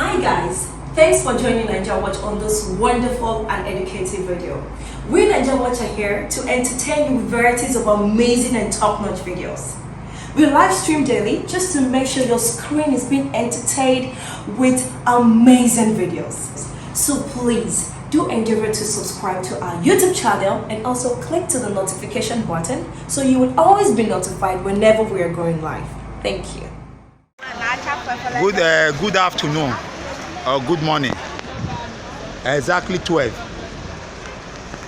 Hi guys, thanks for joining NAIJA Watch on this wonderful and educative video. We NAIJA Watch are here to entertain you with varieties of amazing and top-notch videos. We live stream daily just to make sure your screen is being entertained with amazing videos. So please do endeavor to subscribe to our YouTube channel and also click to the notification button so you will always be notified whenever we are going live. Thank you. Good afternoon or good morning. Exactly 12.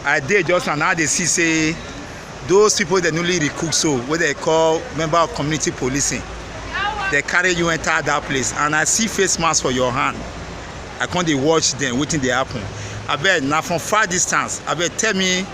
I did just and now they see say those people that newly recruit, so what they call member of community policing, they carry you enter that place and I see face mask for your hand. I can't dey watch them waiting they happen. I bet now from far distance, I bet tell me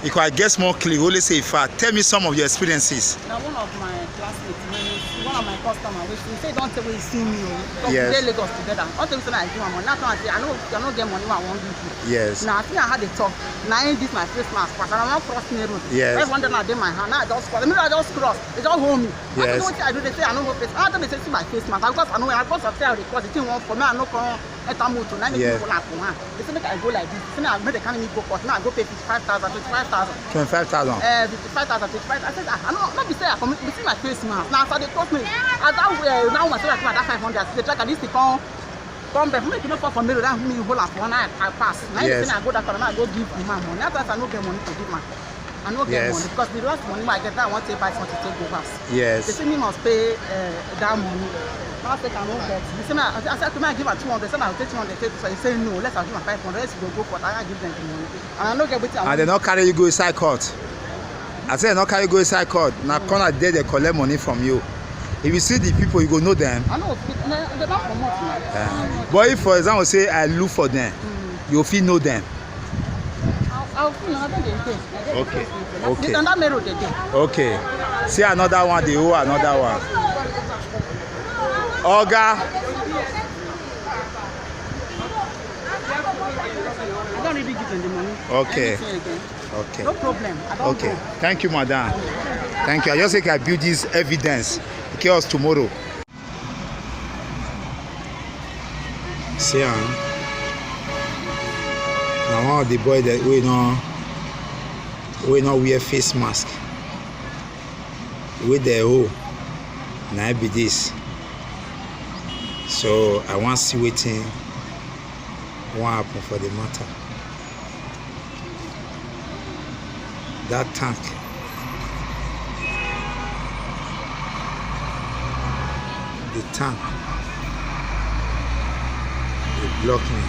if I guess more clear, only say far. Tell me some of your experiences. Now one of my classmates, one of my customers, which say don't tell me see me, yes. We Lagos together. Don't tell me say I do my money. Now I say I don't get money when I want to do. Yes. Now I think I had a talk. Now I this my face mask, but I want cross the road. Yes. Everyone now did my hand. Now I just cross. I just cross. They just hold me. Yes. I don't know what I do. They say I don't have face. I don't say see my face mask. Because I know when I cross, I say I record. The thing won't for me. I know come enter motor. Now me go like one. They say make I go like this. Say I make the kind of me go cost. Now I go pay 55,000, 25,000. 25,000. 55,000, 25,000. I said I know not be say I come. We see my face mask. Now so they talk me. Now myself I that 500. They try to this come back. Make you know for me that me hold up one I pass. Now yes. I go that corner. I go give the man money. After I no get money to give man. I no get money because the last money I get that I want to buy something to take go back. Yes. They say me must pay that money. Now I say I no get. They say I said to me I give her 200. Say I'll take 200. So they say no. Let's give her 500. Let's go for it. I give them the money. And I no get wetin. And they not carry you go inside court. I say not carry you go inside court. Now corner there they collect money from you. If you see the people, you go know them. I know, they don't promote now. But if, for example, say I look for them, you feel know them. I'll feel another day. Okay. Okay. And that mirror they do. Okay. See another one, they owe another one. Oga. I don't really give them the money. Okay. Okay. No problem. I don't okay. Go. Thank you, madam. Thank you. I just think I build this evidence. Chaos tomorrow. See, now one of the boy that we not wear face mask. With the hoe, now be this. So I want to see waiting. What happen for the matter? That tank. The tank, they block me.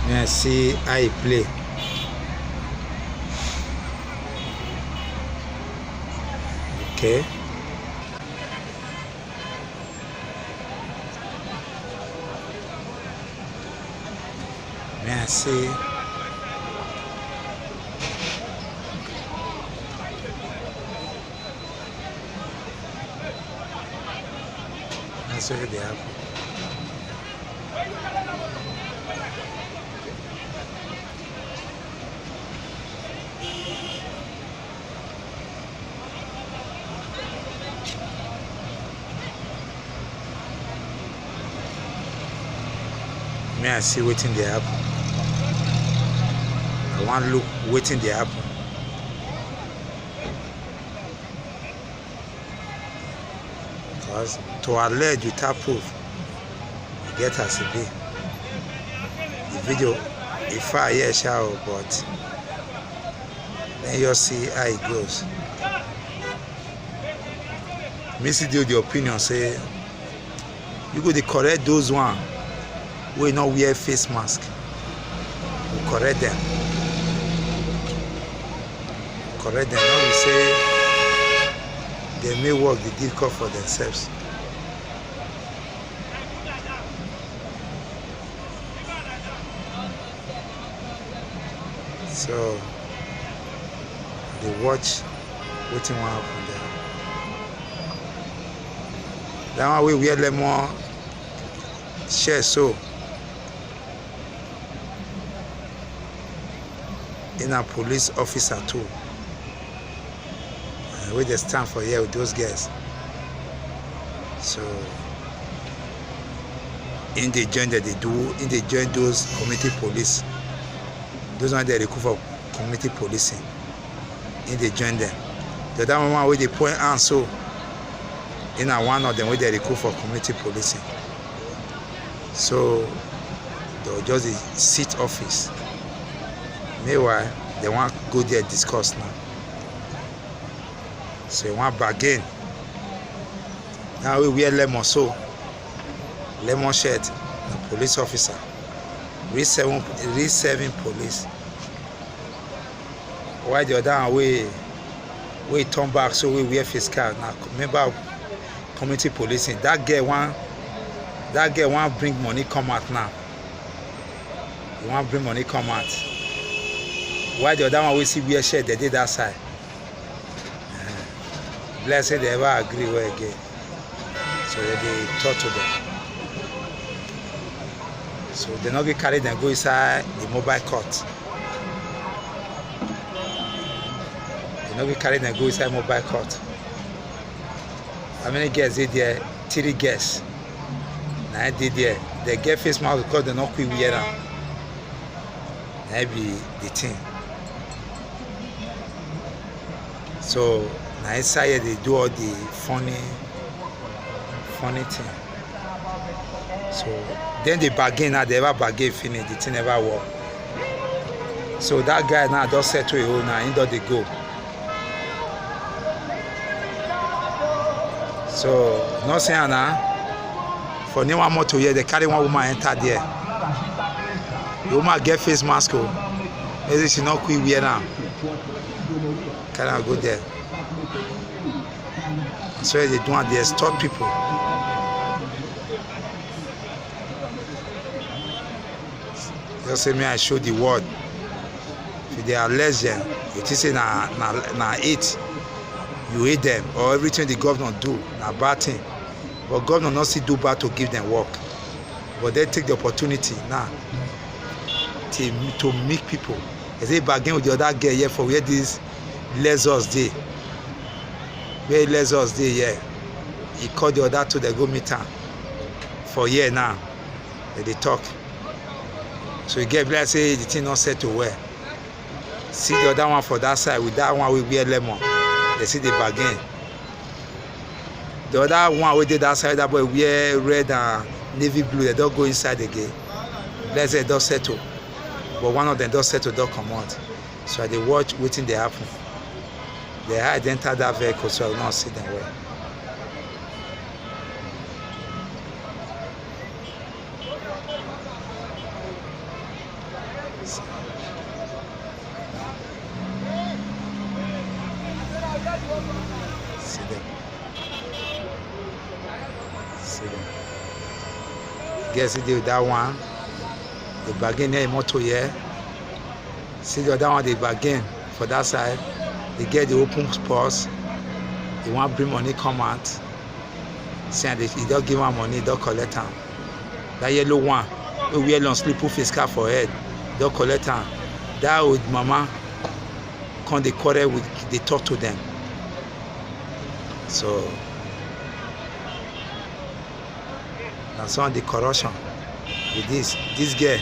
May I see how he play. Okay. May I see. That's where they happen. May I see waiting they happen. I want to look waiting they happen. Because to allege without proof, you get as it be. The video, if I hear shower, but then you'll see how it goes. Missy do the opinion say you go to correct those one who not wear face mask. You correct them. Correct them. Now we say they may work the difficult for themselves. So they watch waiting what happen there. That one we wear lemon share so in a police officer too. where they stand for here with those girls. So in the join that they do, in the join those community police. Those ones they recruit for community policing. In the join them. The other one where they point and so in one of them where they recruit for community policing. So they'll just sit office. Meanwhile, they want to go there discuss now. So they want bargain. Now we wear lemon so lemon shirt, the police officer. Re-serving police. Why the other one we turn back so we wear face card. Now remember community policing. That girl want bring money come out now. You want bring money come out. Why the other one we see wear shirt, they did that side. Blessed they ever agree well again. So they talk to them. So they not get carried and go inside the mobile court. They not get carried and go inside mobile court. How many girls did there? 3 girls. Now I did there. They get face mask because they not quick wear them. That be the thing. So now inside they do all the funny thing. So then they bargain now, they ever bargain finish, the thing never work. So that guy now just said to him, now he does they go. So no saying now, for no one more to hear, they carry one woman enter there. The woman get face mask, maybe she not quick wear now. Can I go there? So they do they extort people. Just say me I show the word. If they are lesbian, it is na hate. You hate them or everything the governor do, na bad thing. But governor not see do bad to give them work. But they take the opportunity now to make people. They say bargain with the other girl here for where these lessors day. Where lessors day here. He called the other to the go meet her for here now. They talk. So you get blessed, say the thing not set to wear. See the other one for that side, with that one we wear lemon. They see the bargain. The other one we did that side, that boy wear red and navy blue, they don't go inside again. Blessed they don't settle. But one of them don't settle, don't come out. So they watch waiting they happen. They had entered that vehicle, so I will not see them well. See them. See them. Guess they do that one. The bargain here in motor here. See the other one, they bargain for that side. They get the open spots. They want to bring money come out. See, and they don't give them money, don't collect them. That yellow one, we wear long sleep, put face cap for head, don't collect them. That old mama, come they quarrel with, they talk to them. So that's on the corruption with this girl,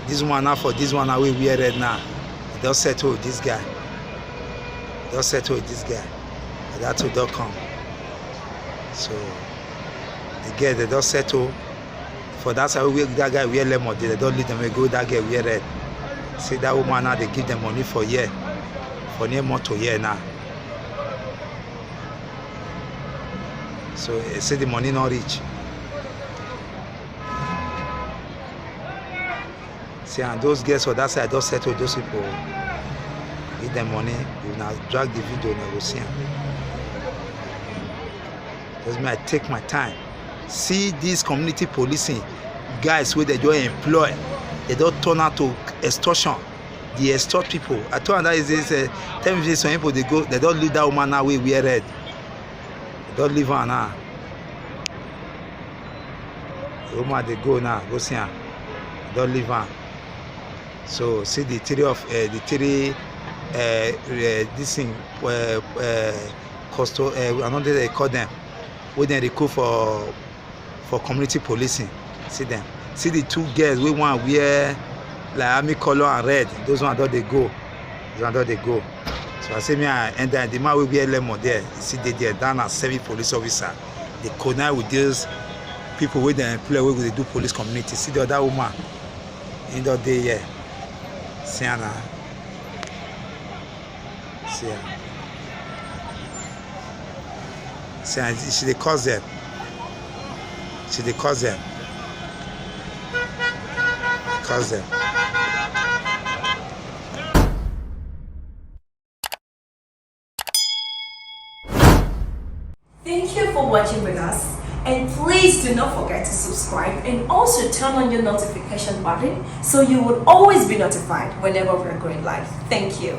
this one now for this one now we wear red now. They don't settle with this guy. Don't settle with this guy. That's who don't come. So the girl they don't settle. For that side we that guy wear lemon, they don't leave them, they go that guy wear red. See that woman now they give them money for year. For near month to year now. So they say the money not reach. See, and those girls for that side don't settle those people. Give them money, you now drag the video and I will see them. That's why I take my time. See these community policing guys where they don't employ, they don't turn out to extortion. They extort people. I told them that is this tell me some people they go, they don't leave that woman now we wear red. They don't leave her now. The woman they go now, go see her. They don't leave her. So see the theory of this thing another they call them, wey dem recruit for community policing. See them. See the two girls wey one wear like army color and red. Those one don dey go. Those one don dey go. So I say me I enter the man wey wear lemon there. You see they there down as service police officer. They connect with those people wey dem employ wey go dey do police community. See the other woman in the day here. See her now. See her. See her. She dey cause them. She dey cause them. Cause them. Thank you for watching with us, and please do not forget to subscribe and also turn on your notification button so you will always be notified whenever we're going live. Thank you.